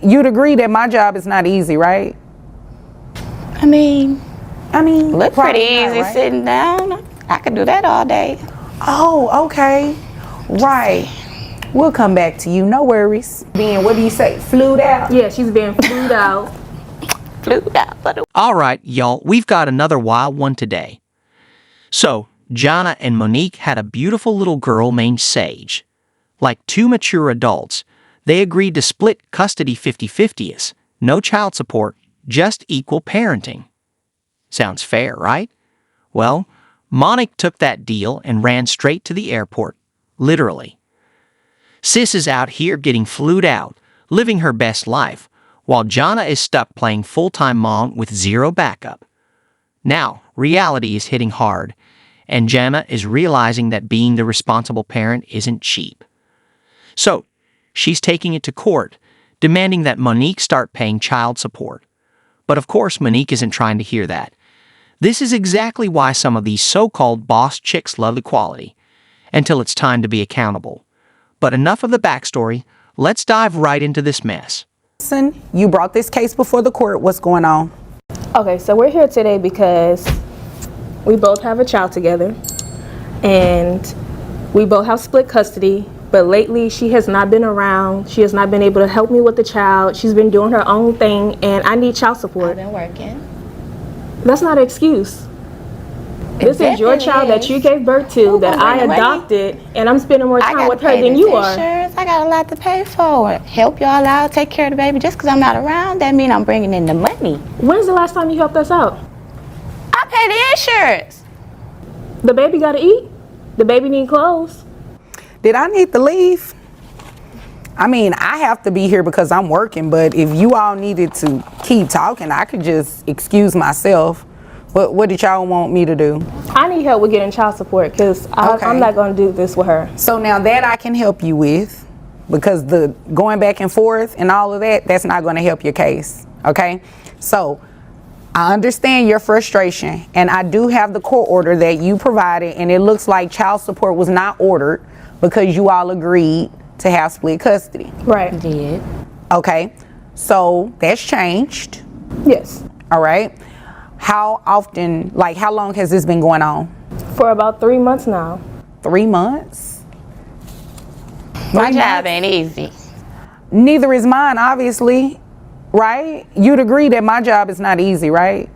you'd agree that my job is not easy, right? I mean, look pretty probably not, easy right? sitting down. I could do that all day. Oh, okay. Right. We'll come back to you. No worries. Being, what do you say, flued out? Yeah, she's being flued out. Flued out for the All right, y'all, we've got another wild one today. So, Jana and Monique had a beautiful little girl named Sage. Like two mature adults, they agreed to split custody 50-50, no child support, just equal parenting. Sounds fair, right? Well, Monique took that deal and ran straight to the airport, literally. Sis is out here getting flued out, living her best life, while Jana is stuck playing full-time mom with zero backup. Now, reality is hitting hard, and Jana is realizing that being the responsible parent isn't cheap. So, she's taking it to court, demanding that Monique start paying child support. But of course, Monique isn't trying to hear that. This is exactly why some of these so-called boss chicks love equality, until it's time to be accountable. But enough of the backstory, let's dive right into this mess. Listen, you brought this case before the court. What's going on? Okay, so we're here today because we both have a child together and we both have split custody, but lately she has not been around. She has not been able to help me with the child. She's been doing her own thing and I need child support. I've been working. That's not an excuse. This is your child that you gave birth to, that I adopted, and I'm spending more time with her than you are. I got a lot to pay for. Help y'all out, take care of the baby. Just because I'm not around, that means I'm bringing in the money. When's the last time you helped us out? I pay the insurance. The baby gotta eat. The baby need clothes. Did I need to leave? I mean, I have to be here because I'm working, but if you all needed to keep talking, I could just excuse myself. What did y'all want me to do? I need help with getting child support because I'm not going to do this with her. So now that I can help you with, because the going back and forth and all of that, that's not going to help your case, okay? So I understand your frustration, and I do have the court order that you provided, and it looks like child support was not ordered because you all agreed to have split custody. Right. Did. Okay, so that's changed. Yes. All right. How often, like how long has this been going on? For about 3 months now. 3 months? My job ain't easy. Neither is mine, obviously, right? You'd agree that my job is not easy, right?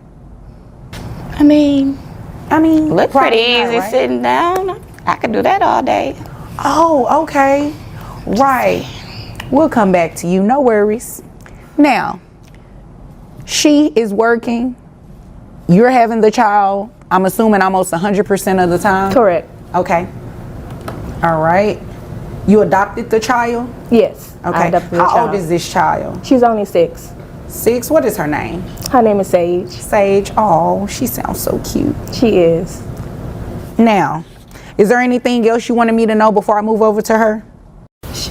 I mean, look pretty probably not, easy right? sitting down. I could do that all day. Oh, okay. Right. We'll come back to you. No worries. Now, she is working. You're having the child, I'm assuming almost 100% of the time? Correct. Okay. All right. You adopted the child? Yes. I Okay. adopted the How child. old is this child? She's only 6. 6? What is her name? Her name is Sage. Sage. Oh, she sounds so cute. She is. Now, is there anything else you wanted me to know before I move over to her?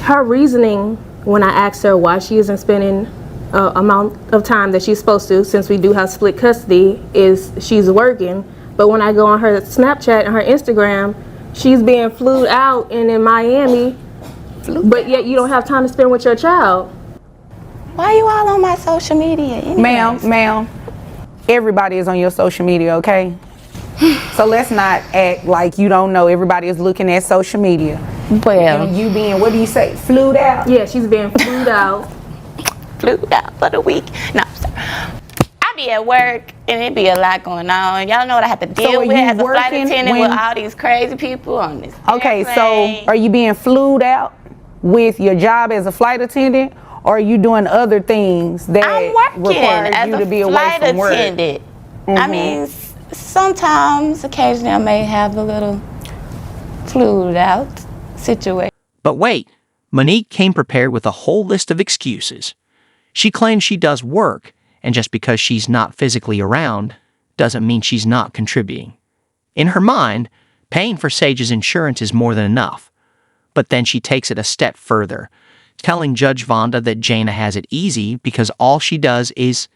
Her reasoning when I asked her why she isn't spending amount of time that she's supposed to, since we do have split custody, is she's working. But when I go on her Snapchat and her Instagram, she's being flued out and in Miami, but yet you don't have time to spend with your child. Why you all on my social media anyways? Ma'am, everybody is on your social media, okay? So let's not act like you don't know everybody is looking at social media. Well, And you being, what do you say, flued out? Yeah, she's being flued out. flew out for the week. No, I'm sorry. I be at work and it be a lot going on. Y'all know what I have to deal are with you as a flight working attendant when- with all these crazy people on this Okay, airplane. so are you being flued out with your job as a flight attendant, or are you doing other things that I'm working require as you a to be away flight from work? attendant. I mean, sometimes, occasionally, I may have a little flued out situation. But wait, Monique came prepared with a whole list of excuses. She claims she does work, and just because she's not physically around doesn't mean she's not contributing. In her mind, paying for Sage's insurance is more than enough. But then she takes it a step further, telling Judge Vonda that Jana has it easy because all she does is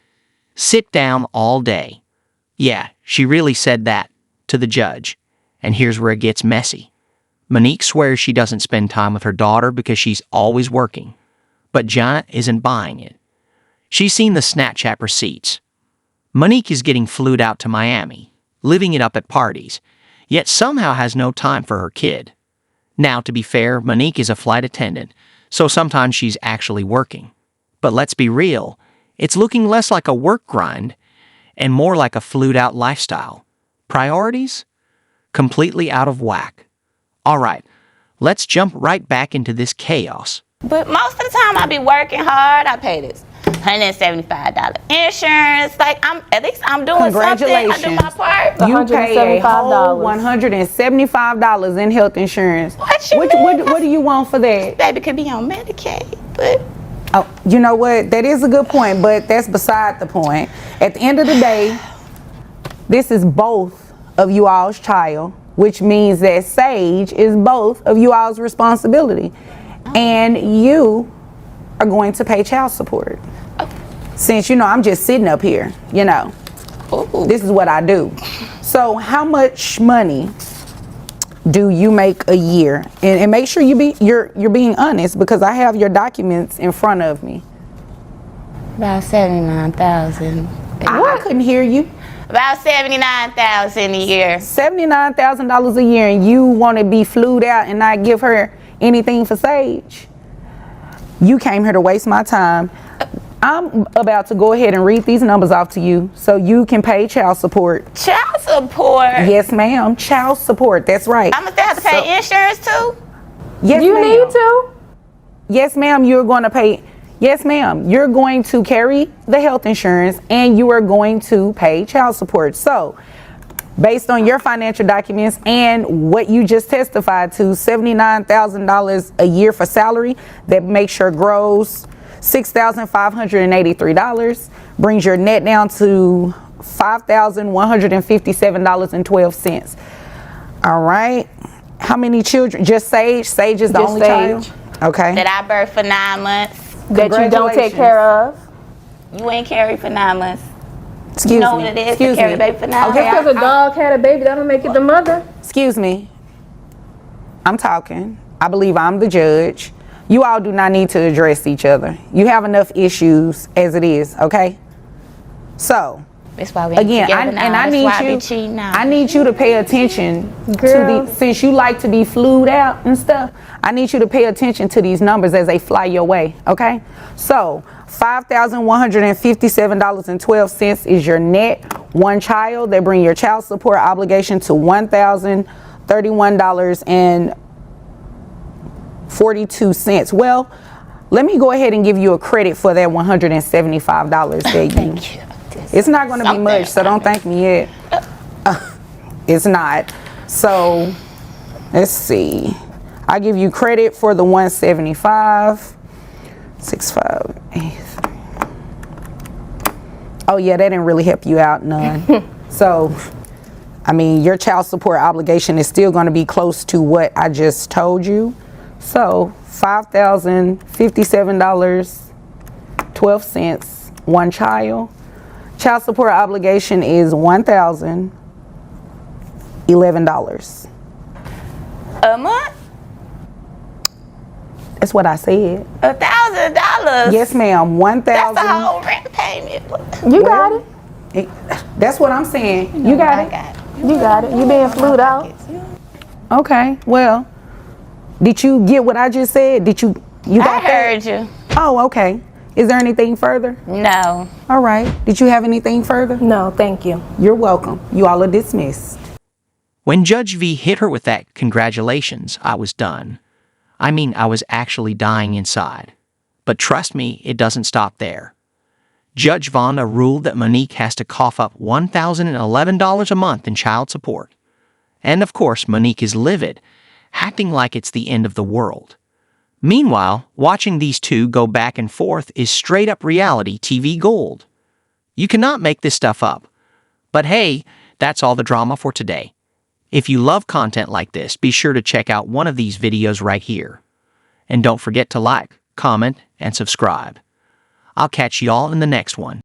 sit down all day. Yeah, she really said that to the judge. And here's where it gets messy. Monique swears she doesn't spend time with her daughter because she's always working. But Jana isn't buying it. She's seen the Snapchat receipts. Monique is getting flued out to Miami, living it up at parties, yet somehow has no time for her kid. Now, to be fair, Monique is a flight attendant, so sometimes she's actually working. But let's be real, it's looking less like a work grind and more like a flued out lifestyle. Priorities? Completely out of whack. All right, let's jump right back into this chaos. But most of the time I be working hard. I pay this $175 insurance. Like at least I'm doing something. I do my part. You pay a whole $175. $175 in health insurance. What do you want for that? Baby could be on Medicaid, but Oh, you know what? That is a good point, but that's beside the point. At the end of the day, this is both of you all's child, which means that Sage is both of you all's responsibility. And you are going to pay child support. Since, I'm just sitting up here, ooh. This is what I do. So how much money do you make a year? And make sure you're being honest, because I have your documents in front of me. About $79,000. I couldn't hear you. About $79,000 a year. $79,000 a year, and you want to be flued out and not give her anything for Sage? You came here to waste my time. I'm about to go ahead and read these numbers off to you so you can pay child support. Child support? Yes, ma'am. Child support. That's right. I'm going to have to pay insurance too? Yes, You ma'am. need to? Yes, ma'am. You're going to pay. Yes, ma'am. You're going to carry the health insurance and you are going to pay child support. So, based on your financial documents and what you just testified to, $79,000 a year for salary, that makes your gross $6,583, brings your net down to $5,157.12. All right. How many children? Just Sage? Sage is the only child? Okay. That I birthed for 9 months. That you don't take care of? You ain't carried for 9 months. Excuse You know me. what it is Excuse to carry me. a baby for 9 Okay, months? Because a dog had a baby, that don't make it the mother. Excuse me. I'm talking. I believe I'm the judge. You all do not need to address each other. You have enough issues as it is, okay? So, That's why we ain't again, together now. I That's why I be need cheating now. I need you to pay attention Girl. since you like to be flued out and stuff. I need you to pay attention to these numbers as they fly your way, okay? So, $5,157.12 is your net. One child, they bring your child support obligation to $1,031.42. Well, let me go ahead and give you a credit for that $175 that you. Thank you. It's not going to be much, so don't thank me yet. It's not. So, let's see. I give you credit for the 175. 6583. Oh yeah, that didn't really help you out none. So, I mean, your child support obligation is still going to be close to what I just told you. So, $5,057.12, one child. Child support obligation is $1,011. A month? That's what I said. $1,000? Yes, ma'am. That's a whole rent payment. You got it. That's what I'm saying. You got it. You got it. You being flued out. Okay. Well, did you get what I just said? Did you got I heard you. Oh, okay. Is there anything further? No. All right. Did you have anything further? No, thank you. You're welcome. You all are dismissed. When Judge V hit her with that congratulations, I was done. I mean, I was actually dying inside. But trust me, it doesn't stop there. Judge Vonda ruled that Monique has to cough up $1,011 a month in child support. And of course, Monique is livid, acting like it's the end of the world. Meanwhile, watching these two go back and forth is straight-up reality TV gold. You cannot make this stuff up. But hey, that's all the drama for today. If you love content like this, be sure to check out one of these videos right here. And don't forget to like, comment, and subscribe. I'll catch y'all in the next one.